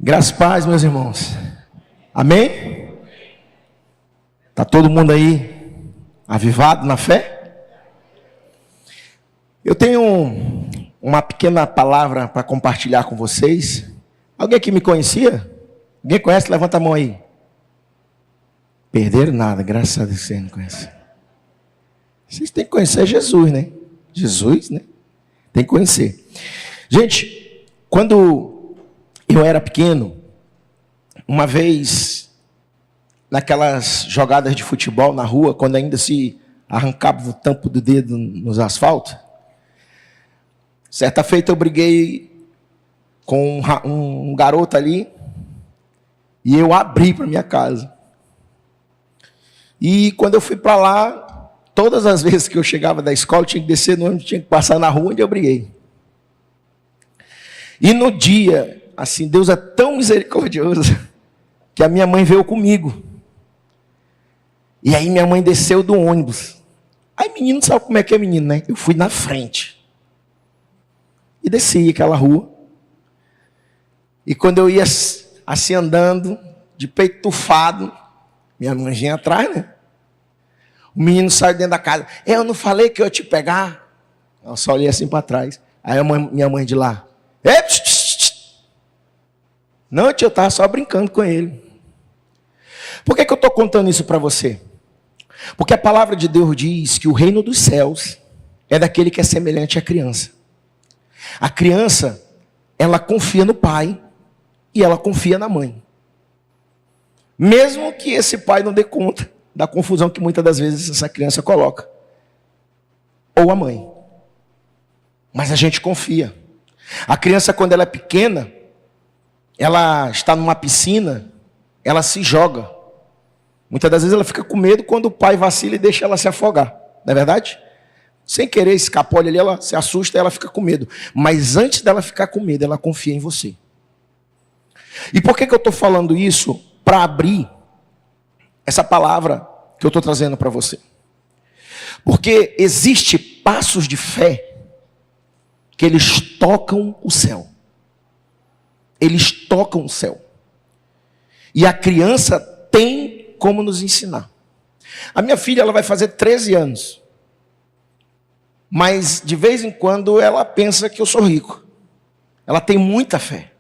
Graças e paz, meus irmãos. Amém? Está todo mundo aí avivado na fé? Eu tenho uma pequena palavra para compartilhar com vocês. Alguém aqui me conhecia? Alguém conhece? Levanta a mão aí. Perderam nada, graças a Deus que vocês não conhecem. Vocês têm que conhecer Jesus, né? Jesus, né? Tem que conhecer. Gente, quando eu era pequeno, uma vez, naquelas jogadas de futebol na rua, quando ainda se arrancava o tampo do dedo nos asfaltos, certa feita eu briguei com um garoto ali, e eu abri para minha casa. E quando eu fui para lá, todas as vezes que eu chegava da escola, eu tinha que descer no ônibus, tinha que passar na rua onde eu briguei. E no dia, assim, Deus é tão misericordioso, que a minha mãe veio comigo. E aí minha mãe desceu do ônibus. Aí menino sabe como é que é menino, né? Eu fui na frente. E desci aquela rua. E quando eu ia assim andando, de peito tufado, minha mãe vinha atrás, né? O menino saiu dentro da casa. Eu não falei que eu ia te pegar? Eu só olhei assim para trás. Aí minha mãe de lá. Não, tio, eu estava só brincando com ele. Por que eu estou contando isso para você? Porque a palavra de Deus diz que o reino dos céus é daquele que é semelhante à criança. A criança, ela confia no pai e ela confia na mãe. Mesmo que esse pai não dê conta da confusão que muitas das vezes essa criança coloca. Ou a mãe. Mas a gente confia. A criança, quando ela é pequena, ela está numa piscina, ela se joga. Muitas das vezes ela fica com medo quando o pai vacila e deixa ela se afogar. Não é verdade? Sem querer, escapole ali, ela se assusta e ela fica com medo. Mas antes dela ficar com medo, ela confia em você. E por que eu estou falando isso? Para abrir essa palavra que eu estou trazendo para você. Porque existe passos de fé que eles tocam o céu. Eles tocam o céu. E a criança tem como nos ensinar. A minha filha, ela vai fazer 13 anos. Mas de vez em quando ela pensa que eu sou rico. Ela tem muita fé.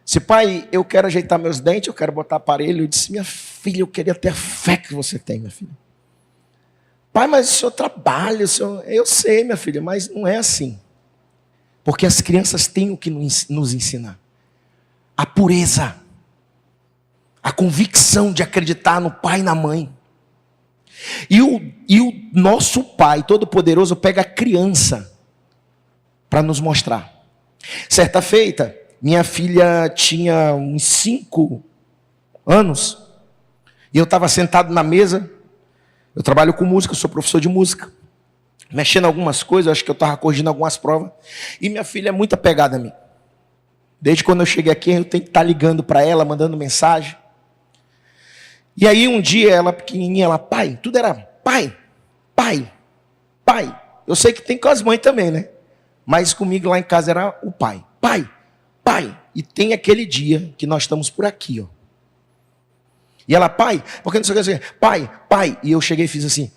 Se pai, eu quero ajeitar meus dentes, eu quero botar aparelho. Eu disse, minha filha, eu queria ter a fé que você tem, minha filha. Pai, mas o senhor trabalha, o senhor... Eu sei, minha filha, mas não é assim. Porque as crianças têm o que nos ensinar. A pureza. A convicção de acreditar no pai e na mãe. E o nosso pai todo-poderoso pega a criança para nos mostrar. Certa feita, minha filha tinha uns 5 anos. E eu estava sentado na mesa. Eu trabalho com música, eu sou professor de música. Mexendo em algumas coisas, acho que eu estava corrigindo algumas provas. E minha filha é muito apegada a mim. Desde quando eu cheguei aqui, eu tenho que estar ligando para ela, mandando mensagem. E aí um dia, ela pequenininha, ela, pai, tudo era pai, pai, pai. Eu sei que tem com as mães também, né? Mas comigo lá em casa era o pai. Pai, pai. E tem aquele dia que nós estamos por aqui, ó. E ela, pai, porque não sei o que, pai, pai. E eu cheguei e fiz assim,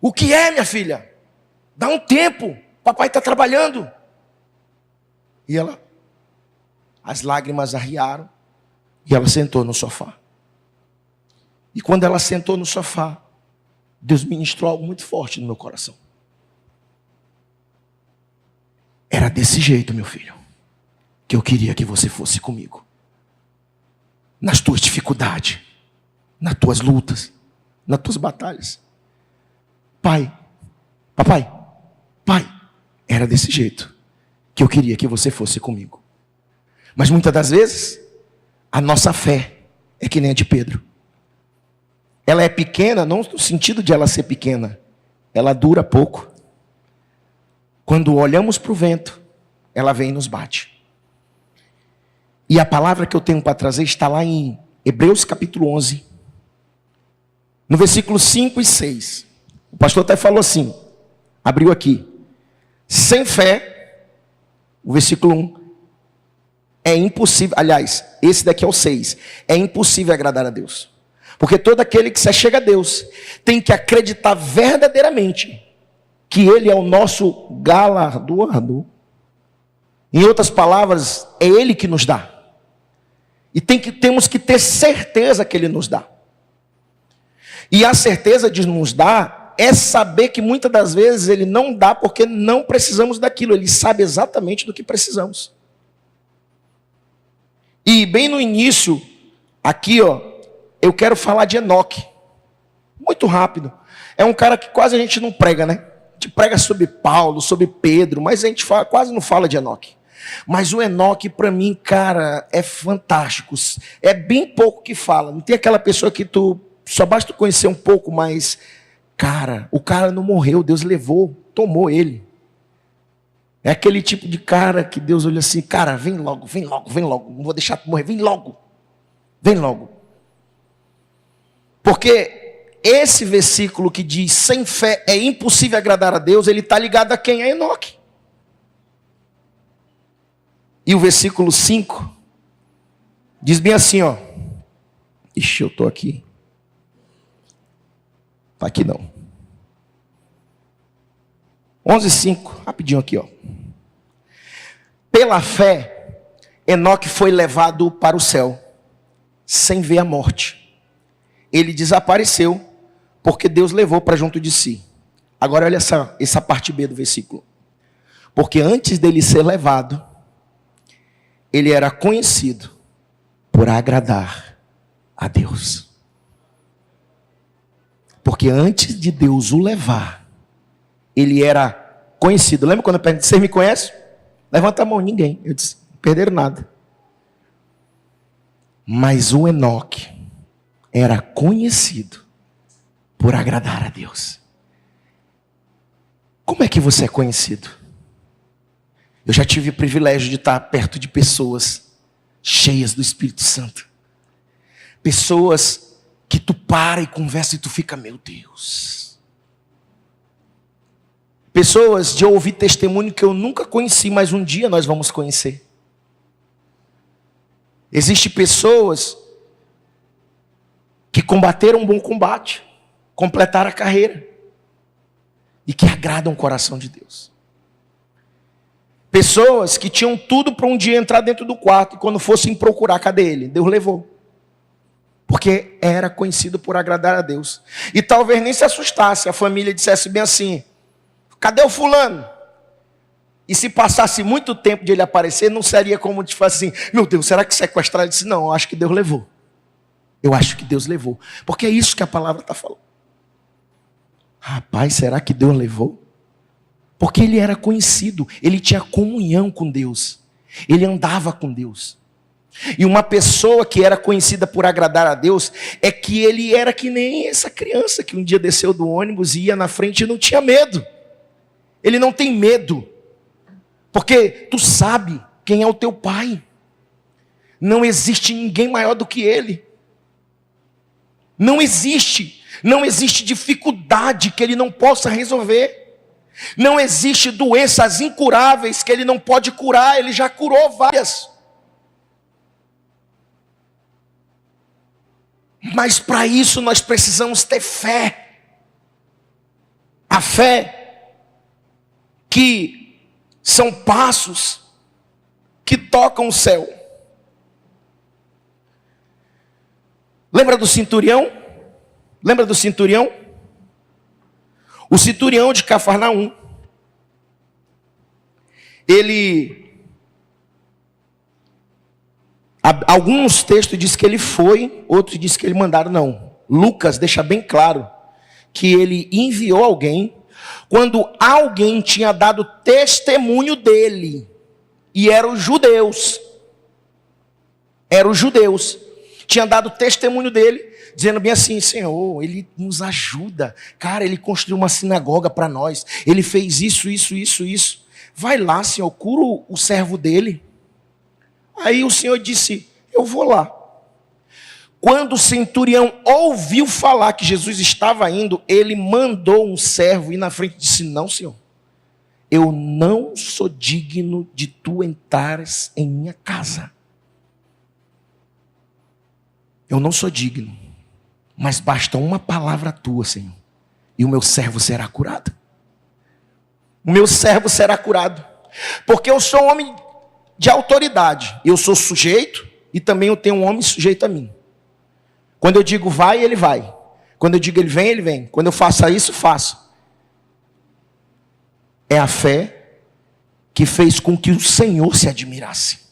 o que é, minha filha? Dá um tempo, papai está trabalhando. E ela, as lágrimas arriaram, e ela sentou no sofá. E quando ela sentou no sofá, Deus ministrou algo muito forte no meu coração. Era desse jeito, meu filho, que eu queria que você fosse comigo. Nas tuas dificuldades, nas tuas lutas, nas tuas batalhas. Pai, papai, pai, era desse jeito que eu queria que você fosse comigo. Mas muitas das vezes, a nossa fé é que nem a de Pedro. Ela é pequena, não no sentido de ela ser pequena. Ela dura pouco. Quando olhamos para o vento, ela vem e nos bate. E a palavra que eu tenho para trazer está lá em Hebreus capítulo 11. No versículo 5 e 6. O pastor até falou assim, abriu aqui. Sem fé, o versículo 1, é impossível, aliás, esse daqui é o 6, é impossível agradar a Deus. Porque todo aquele que se achega a Deus tem que acreditar verdadeiramente que Ele é o nosso galardoador. Em outras palavras, é Ele que nos dá. E temos que ter certeza que Ele nos dá. E a certeza de nos dar é saber que muitas das vezes Ele não dá porque não precisamos daquilo. Ele sabe exatamente do que precisamos. E bem no início, aqui, eu quero falar de Enoque. Muito rápido. É um cara que quase a gente não prega, né? A gente prega sobre Paulo, sobre Pedro, mas a gente quase não fala de Enoque. Mas o Enoque, para mim, cara, é fantástico. É bem pouco que fala. Não tem aquela pessoa que só basta conhecer um pouco, mas, cara, o cara não morreu, Deus levou, tomou ele. É aquele tipo de cara que Deus olha assim, cara, vem logo, vem logo, vem logo. Não vou deixar tu morrer, vem logo. Vem logo. Porque esse versículo que diz, sem fé é impossível agradar a Deus, ele está ligado a quem? A Enoque. E o versículo 5 diz bem assim, Ixi, eu estou aqui. Está aqui não. 11:5, rapidinho aqui, Pela fé, Enoque foi levado para o céu, sem ver a morte. Ele desapareceu, porque Deus levou para junto de si. Agora olha essa parte B do versículo. Porque antes dele ser levado, ele era conhecido por agradar a Deus. Porque antes de Deus o levar, ele era conhecido. Lembra quando eu perguntei, vocês me conhecem? Levanta a mão, ninguém. Eu disse, não perderam nada. Mas o Enoque era conhecido por agradar a Deus. Como é que você é conhecido? Eu já tive o privilégio de estar perto de pessoas cheias do Espírito Santo. Pessoas que tu para e conversa e tu fica, meu Deus. Pessoas de ouvir testemunho que eu nunca conheci, mas um dia nós vamos conhecer. Existem pessoas que combateram um bom combate, completaram a carreira e que agradam o coração de Deus. Pessoas que tinham tudo para um dia entrar dentro do quarto e quando fossem procurar, cadê ele? Deus levou. Porque era conhecido por agradar a Deus. E talvez nem se assustasse, a família dissesse bem assim, cadê o fulano? E se passasse muito tempo de ele aparecer, não seria como te falar assim, meu Deus, será que sequestraram? Ele disse, não, eu acho que Deus levou. Eu acho que Deus levou. Porque é isso que a palavra está falando. Rapaz, será que Deus levou? Porque ele era conhecido, ele tinha comunhão com Deus. Ele andava com Deus. E uma pessoa que era conhecida por agradar a Deus, é que ele era que nem essa criança que um dia desceu do ônibus e ia na frente e não tinha medo. Ele não tem medo. Porque tu sabe quem é o teu pai. Não existe ninguém maior do que ele. Não existe dificuldade que ele não possa resolver. Não existe doenças incuráveis que ele não pode curar, ele já curou várias. Mas para isso nós precisamos ter fé. A fé que são passos que tocam o céu. Lembra do centurião? Lembra do centurião? O centurião de Cafarnaum. Alguns textos dizem que ele foi, outros dizem que ele mandaram, não. Lucas deixa bem claro que ele enviou alguém quando alguém tinha dado testemunho dele. E eram os judeus. Eram os judeus. Tinha dado testemunho dele, dizendo bem assim, Senhor, ele nos ajuda. Cara, ele construiu uma sinagoga para nós. Ele fez isso. Vai lá, Senhor, cura o servo dele. Aí o Senhor disse, eu vou lá. Quando o centurião ouviu falar que Jesus estava indo, ele mandou um servo ir na frente e disse, não, Senhor, eu não sou digno de tu entrares em minha casa. eu não sou digno, mas basta uma palavra tua, Senhor, e o meu servo será curado. O meu servo será curado, porque eu sou um homem de autoridade, eu sou sujeito e também eu tenho um homem sujeito a mim. Quando eu digo vai, ele vai. Quando eu digo ele vem, ele vem. Quando eu faço isso, faço. É a fé que fez com que o Senhor se admirasse.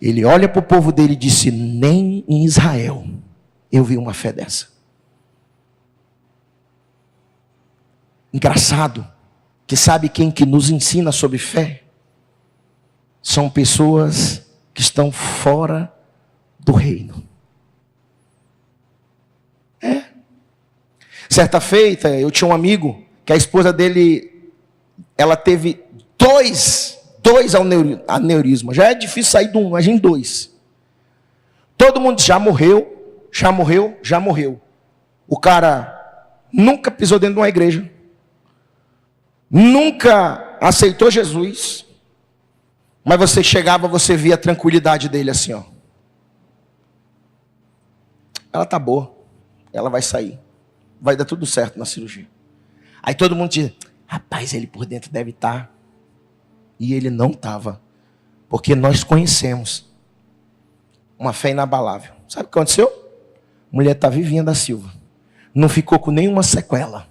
Ele olha para o povo dele e disse: nem em Israel eu vi uma fé dessa. Engraçado, que sabe quem que nos ensina sobre fé? São pessoas que estão fora do reino. Certa feita, eu tinha um amigo que a esposa dele, ela teve dois aneurismas. Já é difícil sair de um, imagina dois. Todo mundo já morreu. O cara nunca pisou dentro de uma igreja. Nunca aceitou Jesus. Mas você chegava, você via a tranquilidade dele assim, ó. Ela tá boa. Ela vai sair. Vai dar tudo certo na cirurgia. Aí todo mundo diz: rapaz, ele por dentro deve estar. E ele não estava. Porque nós conhecemos uma fé inabalável. Sabe o que aconteceu? A mulher está vivinha da Silva. Não ficou com nenhuma sequela.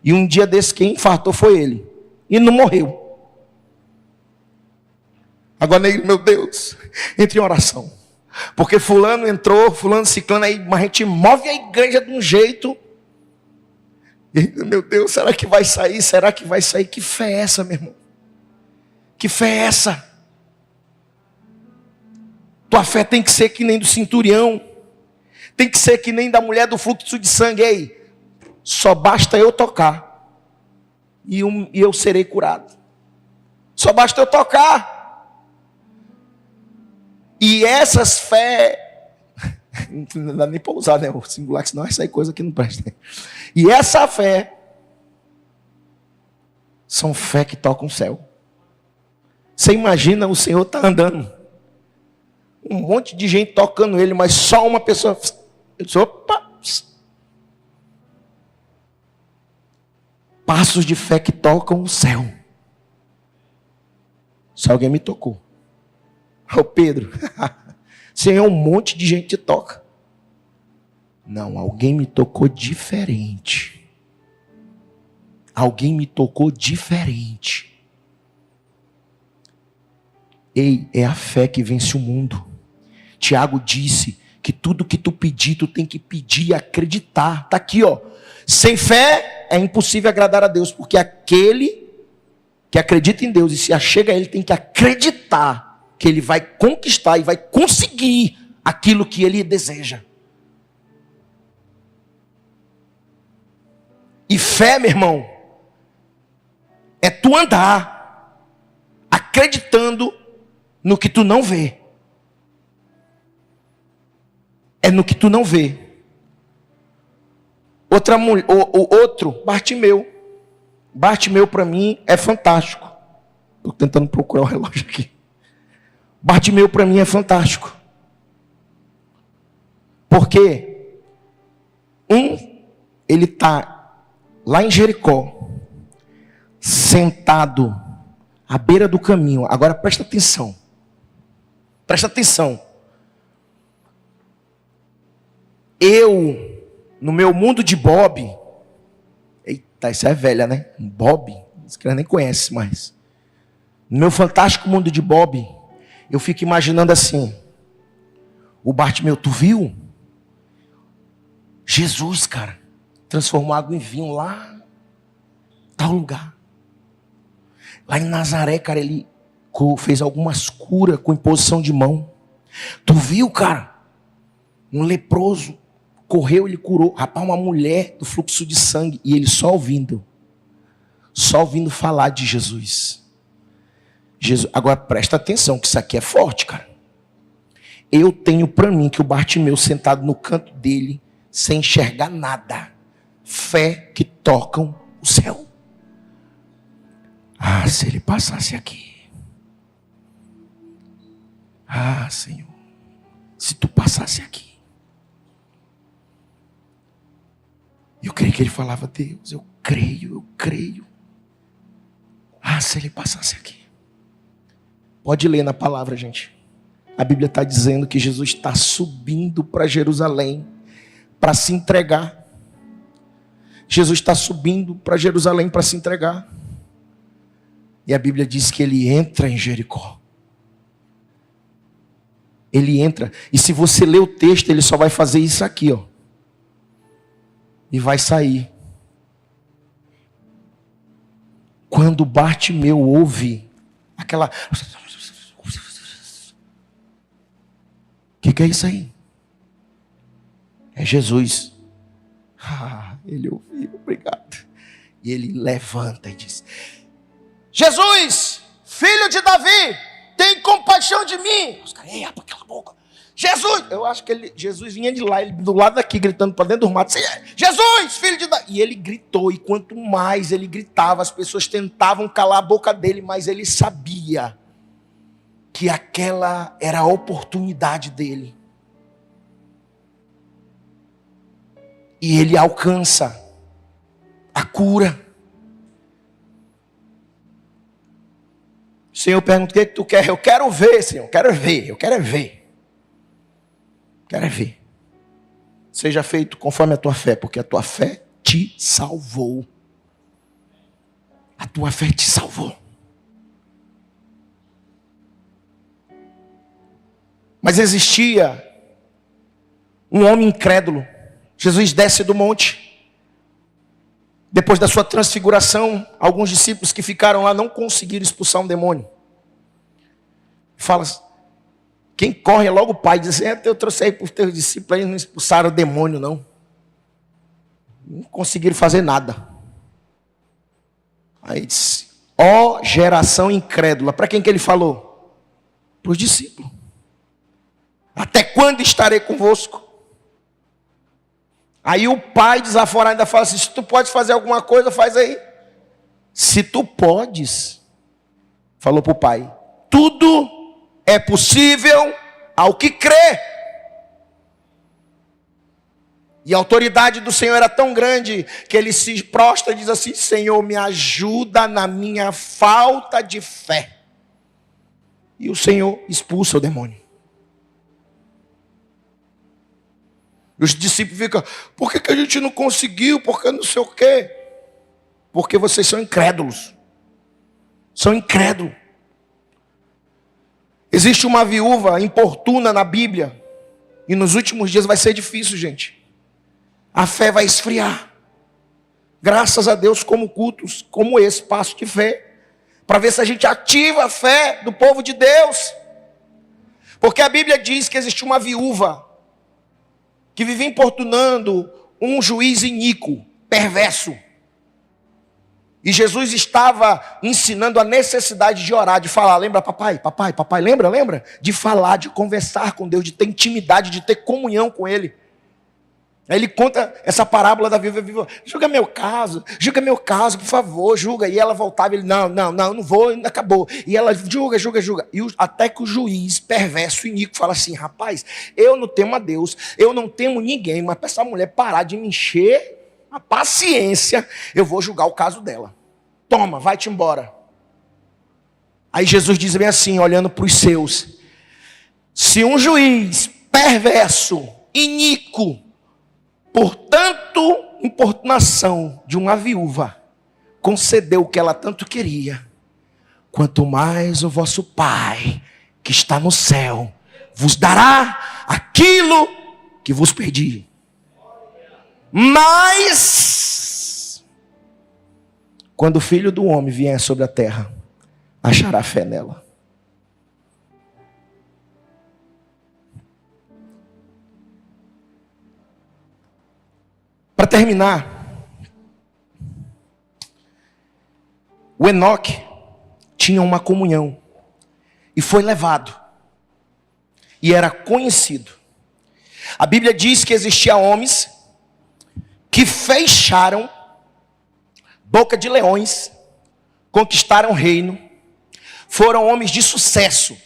E um dia desse quem infartou foi ele. E não morreu. Agora, meu Deus, entre em oração. Porque fulano entrou, fulano ciclano, aí a gente move a igreja de um jeito. E, meu Deus, será que vai sair? Será que vai sair? Que fé é essa, meu irmão? Que fé é essa? Tua fé tem que ser que nem do centurião. Tem que ser que nem da mulher do fluxo de sangue. Ei, só basta eu tocar. E eu serei curado. Só basta eu tocar. E essas fé, não dá nem para usar, né? O singular, senão vai sair coisa que não presta. E essa fé, são fé que tocam o céu. Você imagina o Senhor tá andando, um monte de gente tocando ele, mas só uma pessoa. Eu disse: opa! Passos de fé que tocam o céu. Se alguém me tocou. Ô Pedro, Senhor, um monte de gente te toca. Não, alguém me tocou diferente. Alguém me tocou diferente. Ei, é a fé que vence o mundo. Tiago disse que tudo que tu pedir, tu tem que pedir e acreditar. Está aqui, ó. Sem fé é impossível agradar a Deus, porque aquele que acredita em Deus e se achega a Ele tem que acreditar que ele vai conquistar e vai conseguir aquilo que ele deseja. E fé, meu irmão, é tu andar acreditando no que tu não vê. É no que tu não vê. Outra mulher, outro, Bartimeu. Bartimeu para mim é fantástico. Estou tentando procurar o relógio aqui. Bartimeu para mim é fantástico. Porque ele está lá em Jericó, sentado à beira do caminho. Agora presta atenção. Presta atenção. Eu, no meu mundo de Bob, eita, isso é velha, né? Bob, esse cara nem conhece mais. No meu fantástico mundo de Bob, eu fico imaginando assim: o Bartimeu, tu viu? Jesus, cara, transformou água em vinho lá, tal lugar. Lá em Nazaré, cara, ele fez algumas curas com imposição de mão. Tu viu, cara? Um leproso correu, ele curou. Rapaz, uma mulher do fluxo de sangue. E ele só ouvindo falar de Jesus. Agora presta atenção, que isso aqui é forte, cara. Eu tenho para mim que o Bartimeu sentado no canto dele, sem enxergar nada, fé que tocam o céu. Ah, se ele passasse aqui. Ah, Senhor. se tu passasse aqui. Eu creio que ele falava, Deus, eu creio. Ah, se ele passasse aqui. Pode ler na palavra, gente. A Bíblia está dizendo que Jesus está subindo para Jerusalém para se entregar. Jesus está subindo para Jerusalém para se entregar. E a Bíblia diz que ele entra em Jericó. Ele entra. E se você ler o texto, ele só vai fazer isso aqui, ó. E vai sair. Quando Bartimeu ouve aquela... O que é isso aí? É Jesus. Ele ouviu, obrigado. E ele levanta e diz: Jesus, filho de Davi, tem compaixão de mim. Os caras, ei, abre aquela boca. Jesus, eu acho que Jesus vinha de lá, ele do lado daqui, gritando para dentro do mato: Jesus, filho de Davi. E ele gritou, e quanto mais ele gritava, as pessoas tentavam calar a boca dele, mas ele sabia que aquela era a oportunidade dele. E ele alcança a cura. O Senhor pergunta: o que tu quer? Eu quero ver, Senhor, eu quero ver. Seja feito conforme a tua fé, porque a tua fé te salvou. A tua fé te salvou. Mas existia um homem incrédulo. Jesus desce do monte. Depois da sua transfiguração, alguns discípulos que ficaram lá não conseguiram expulsar um demônio. Fala, quem corre é logo o pai, diz: eu trouxe aí para os teus discípulos, eles não expulsaram o demônio, não. Não conseguiram fazer nada. Aí disse: ó geração incrédula. Para quem que ele falou? Para os discípulos. Até quando estarei convosco? Aí o pai desaforado ainda fala assim: se tu podes fazer alguma coisa, faz aí. Se tu podes, falou para o pai, tudo é possível ao que crê. E a autoridade do Senhor era tão grande que ele se prostra e diz assim: Senhor, me ajuda na minha falta de fé. E o Senhor expulsa o demônio. Os discípulos ficam: por que a gente não conseguiu? Porque não sei o quê. Porque vocês são incrédulos. São incrédulos. Existe uma viúva importuna na Bíblia. E nos últimos dias vai ser difícil, gente. A fé vai esfriar. Graças a Deus, como cultos como esse, passo de fé. Para ver se a gente ativa a fé do povo de Deus. Porque a Bíblia diz que existe uma viúva que vivia importunando um juiz iníquo, perverso. E Jesus estava ensinando a necessidade de orar, de falar. Lembra, papai, lembra? De falar, de conversar com Deus, de ter intimidade, de ter comunhão com Ele. Aí ele conta essa parábola da viúva: julga meu caso, por favor, julga. E ela voltava, ele: não vou, ainda acabou. E ela: julga. E até que o juiz perverso, iníquo, fala assim: rapaz, eu não temo a Deus, eu não temo ninguém, mas para essa mulher parar de me encher a paciência, eu vou julgar o caso dela. Toma, vai-te embora. Aí Jesus diz bem assim, olhando para os seus: se um juiz perverso, iníquo, por tanto importunação de uma viúva, concedeu o que ela tanto queria, quanto mais o vosso Pai, que está no céu, vos dará aquilo que vos pedi. Mas, quando o Filho do Homem vier sobre a terra, achará fé nela. Para terminar, o Enoque tinha uma comunhão e foi levado e era conhecido. A Bíblia diz que existia homens que fecharam boca de leões, conquistaram o reino, foram homens de sucesso.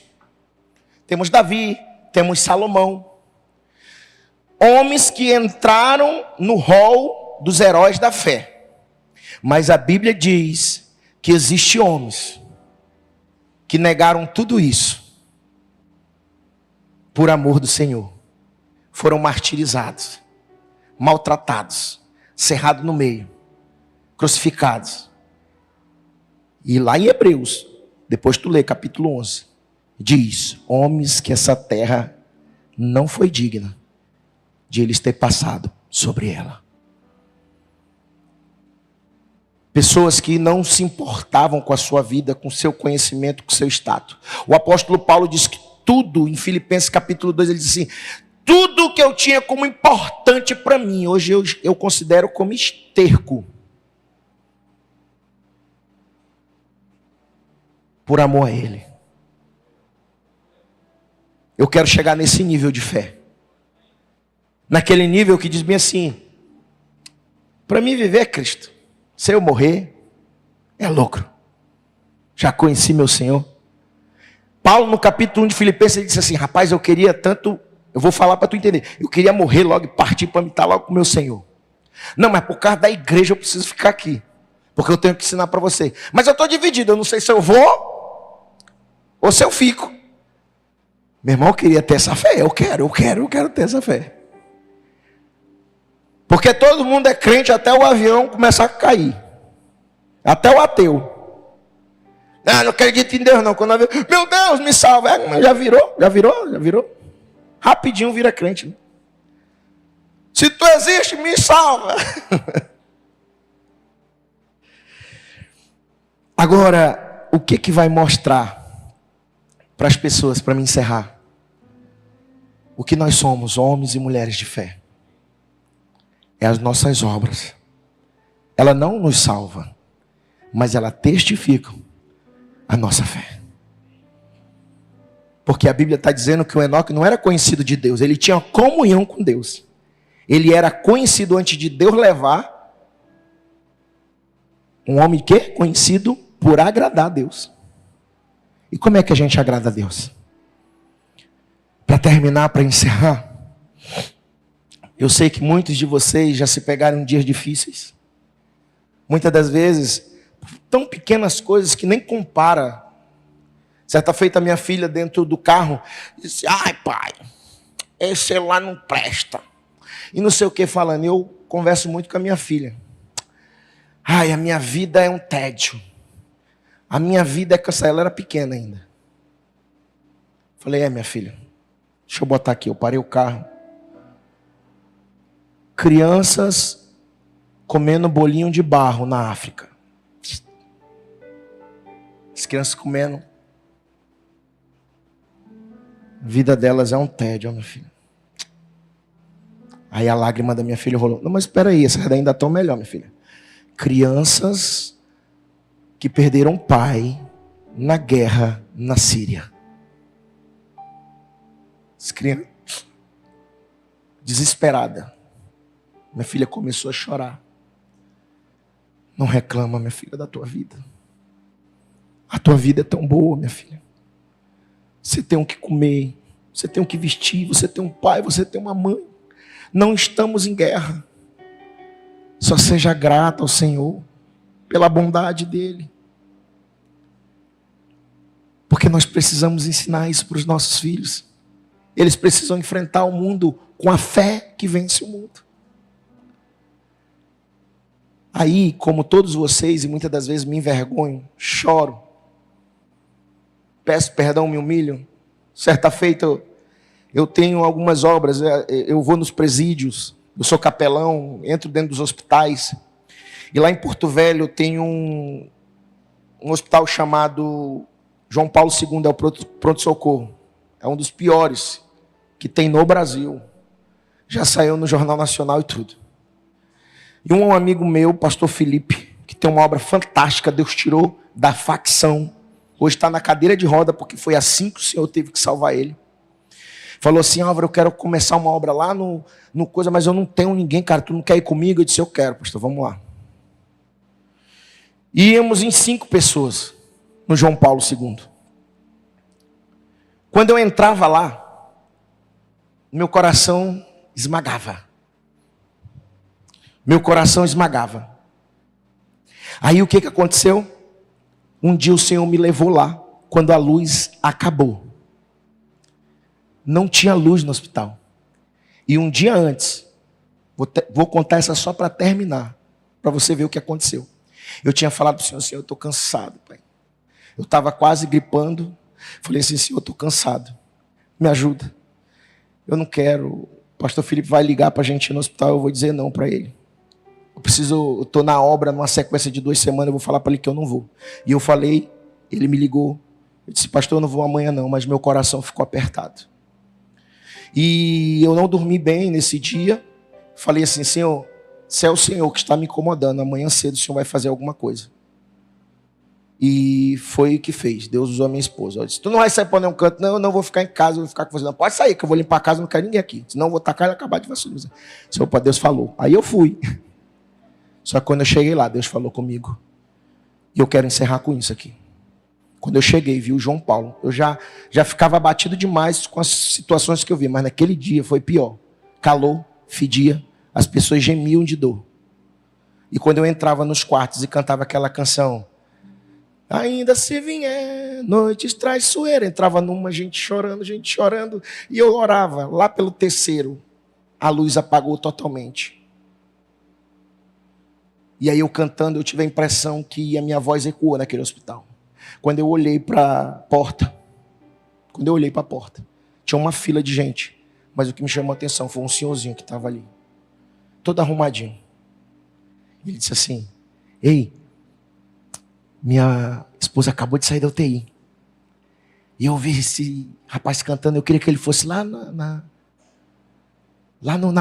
Temos Davi, temos Salomão. Homens que entraram no rol dos heróis da fé. Mas a Bíblia diz que existem homens que negaram tudo isso por amor do Senhor. Foram martirizados, maltratados, cerrados no meio, crucificados. E lá em Hebreus, depois tu lê capítulo 11, diz: homens que essa terra não foi digna de eles ter passado sobre ela. Pessoas que não se importavam com a sua vida, com o seu conhecimento, com o seu status. O apóstolo Paulo diz que tudo, em Filipenses capítulo 2, ele diz assim: tudo que eu tinha como importante para mim, hoje eu considero como esterco. Por amor a Ele. Eu quero chegar nesse nível de fé. Naquele nível que diz bem assim: para mim viver é Cristo. Se eu morrer, é lucro. Já conheci meu Senhor. Paulo, no capítulo 1 de Filipenses, ele disse assim: rapaz, eu queria tanto, eu vou falar para tu entender, eu queria morrer logo e partir para me estar logo com meu Senhor. Não, mas por causa da igreja eu preciso ficar aqui, porque eu tenho que ensinar para você. Mas eu estou dividido, eu não sei se eu vou ou se eu fico. Meu irmão, eu queria ter essa fé, eu quero ter essa fé. Porque todo mundo é crente até o avião começar a cair. Até o ateu. Não acredito em Deus não. Quando o avião, meu Deus, me salva. Já virou. Rapidinho vira crente. Né? Se tu existe, me salva. Agora, o que vai mostrar para as pessoas, para me encerrar? O que nós somos, homens e mulheres de fé. É as nossas obras. Ela não nos salva, mas ela testifica a nossa fé. Porque a Bíblia está dizendo que o Enoque não era conhecido de Deus, ele tinha comunhão com Deus. Ele era conhecido antes de Deus levar. Um homem que? Conhecido por agradar a Deus. E como é que a gente agrada a Deus? Para terminar, para encerrar, eu sei que muitos de vocês já se pegaram em dias difíceis. Muitas das vezes, tão pequenas coisas que nem compara. Certa feita, minha filha dentro do carro disse: ai pai, esse celular não presta. E não sei o que falando. Eu converso muito com a minha filha. Ai, a minha vida é um tédio. A minha vida é cansada. Ela era pequena ainda. Falei: minha filha, deixa eu botar aqui. Eu parei o carro. Crianças comendo bolinho de barro na África. As crianças comendo. A vida delas é um tédio, minha filha. Aí a lágrima da minha filha rolou. Não, mas espera aí, essas ainda estão melhor, minha filha. Crianças que perderam o pai na guerra na Síria. As crianças desesperadas. Minha filha começou a chorar. Não reclama, minha filha, da tua vida. A tua vida é tão boa, minha filha. Você tem o que comer, você tem o que vestir, você tem um pai, você tem uma mãe. Não estamos em guerra. Só seja grata ao Senhor pela bondade dEle. Porque nós precisamos ensinar isso para os nossos filhos. Eles precisam enfrentar o mundo com a fé que vence o mundo. Aí, como todos vocês, e muitas das vezes me envergonho, choro, peço perdão, me humilho. Certa feita, eu tenho algumas obras, eu vou nos presídios, eu sou capelão, entro dentro dos hospitais. E lá em Porto Velho eu tenho um hospital chamado João Paulo II, é o pronto-socorro. É um dos piores que tem no Brasil. Já saiu no Jornal Nacional e tudo. E um amigo meu, pastor Felipe, que tem uma obra fantástica, Deus tirou da facção. Hoje está na cadeira de roda, porque foi assim que o Senhor teve que salvar ele. Falou assim: Álvaro, eu quero começar uma obra lá no coisa, mas eu não tenho ninguém, cara, tu não quer ir comigo? Eu disse: eu quero, pastor, vamos lá. Íamos em 5 pessoas, no João Paulo II. Quando eu entrava lá, meu coração esmagava. Meu coração esmagava. Aí o que aconteceu? Um dia o Senhor me levou lá, quando a luz acabou. Não tinha luz no hospital. E um dia antes, vou contar essa só para terminar, para você ver o que aconteceu. Eu tinha falado para o Senhor, Senhor, eu estou cansado, Pai. Eu estava quase gripando. Falei assim, Senhor, eu estou cansado. Me ajuda. Eu não quero. O pastor Felipe vai ligar para a gente ir no hospital, eu vou dizer não para ele. Eu estou na obra, numa sequência de 2 semanas, eu vou falar para ele que eu não vou. E eu falei, ele me ligou. Eu disse, pastor, eu não vou amanhã não, mas meu coração ficou apertado. E eu não dormi bem nesse dia. Falei assim, Senhor, se é o Senhor que está me incomodando, amanhã cedo o Senhor vai fazer alguma coisa. E foi o que fez. Deus usou a minha esposa. Eu disse, tu não vai sair para nenhum canto. Não, eu não vou ficar em casa, eu vou ficar com você. Não, pode sair, que eu vou limpar a casa, não quero ninguém aqui. Senão eu vou tacar e acabar de vacinar. Senhor, Deus falou. Aí eu fui. Só que quando eu cheguei lá, Deus falou comigo. E eu quero encerrar com isso aqui. Quando eu cheguei, vi o João Paulo. Eu já ficava abatido demais com as situações que eu vi. Mas naquele dia foi pior. Calor, fedia. As pessoas gemiam de dor. E quando eu entrava nos quartos e cantava aquela canção... Ainda se vier noites traiçoeiras. Entrava numa, gente chorando. E eu orava. Lá pelo 3º, a luz apagou totalmente. E aí eu cantando, eu tive a impressão que a minha voz ecoou naquele hospital. Quando eu olhei para a porta, tinha uma fila de gente. Mas o que me chamou a atenção foi um senhorzinho que estava ali. Todo arrumadinho. Ele disse assim, ei, minha esposa acabou de sair da UTI. E eu vi esse rapaz cantando, eu queria que ele fosse lá na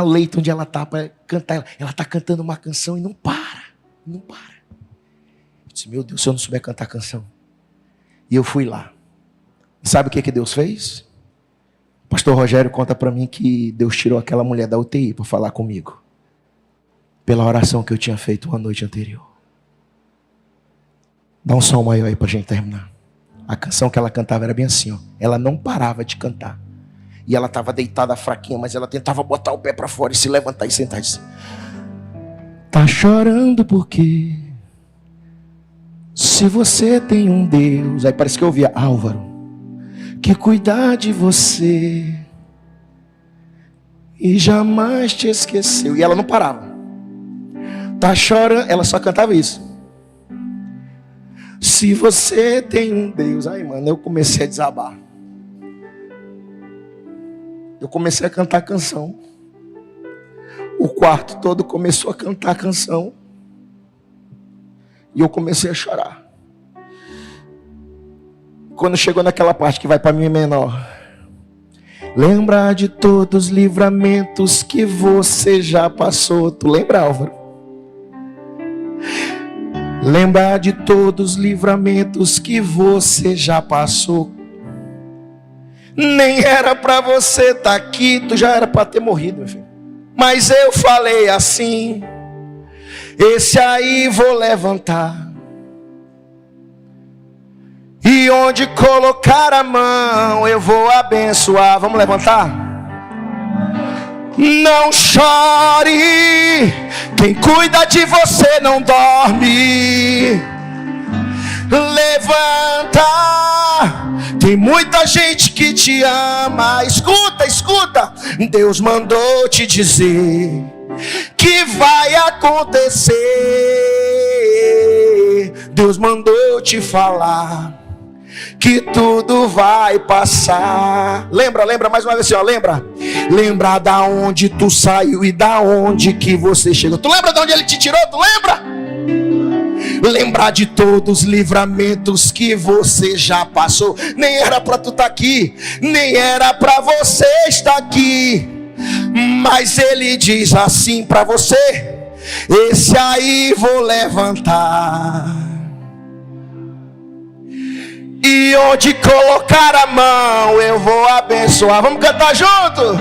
leito onde ela está para cantar. Ela está cantando uma canção e não para. Eu disse, meu Deus, se eu não souber cantar canção. E eu fui lá. E sabe o que Deus fez? O pastor Rogério conta para mim que Deus tirou aquela mulher da UTI para falar comigo. Pela oração que eu tinha feito uma noite anterior. Dá um som maior aí para a gente terminar. A canção que ela cantava era bem assim, ó. Ela não parava de cantar. E ela estava deitada fraquinha, mas ela tentava botar o pé para fora e se levantar e sentar e dizer, tá chorando porque se você tem um Deus, aí parece que eu ouvia, Álvaro, que cuidar de você e jamais te esqueceu. E ela não parava. Tá chorando, ela só cantava isso. Se você tem um Deus, aí mano, eu comecei a desabar. Eu comecei a cantar canção. O quarto todo começou a cantar canção. E eu comecei a chorar. Quando chegou naquela parte que vai para Mi menor. Lembra de todos os livramentos que você já passou. Tu lembra, Álvaro? Lembra de todos os livramentos que você já passou. Nem era para você estar aqui, tu já era para ter morrido, meu filho. Mas eu falei assim, esse aí vou levantar. E onde colocar a mão eu vou abençoar. Vamos levantar? Não chore, quem cuida de você não dorme. Levanta, tem muita gente que te ama. Escuta, Deus mandou te dizer que vai acontecer. Deus mandou te falar que tudo vai passar. Lembra mais uma vez assim, ó, lembra da onde tu saiu e da onde que você chegou. Tu lembra de onde ele te tirou? Tu lembra? Lembrar de todos os livramentos que você já passou. Nem era para tu estar aqui, nem era para você estar aqui, mas ele diz assim para você, esse aí vou levantar. E onde colocar a mão eu vou abençoar. Vamos cantar junto?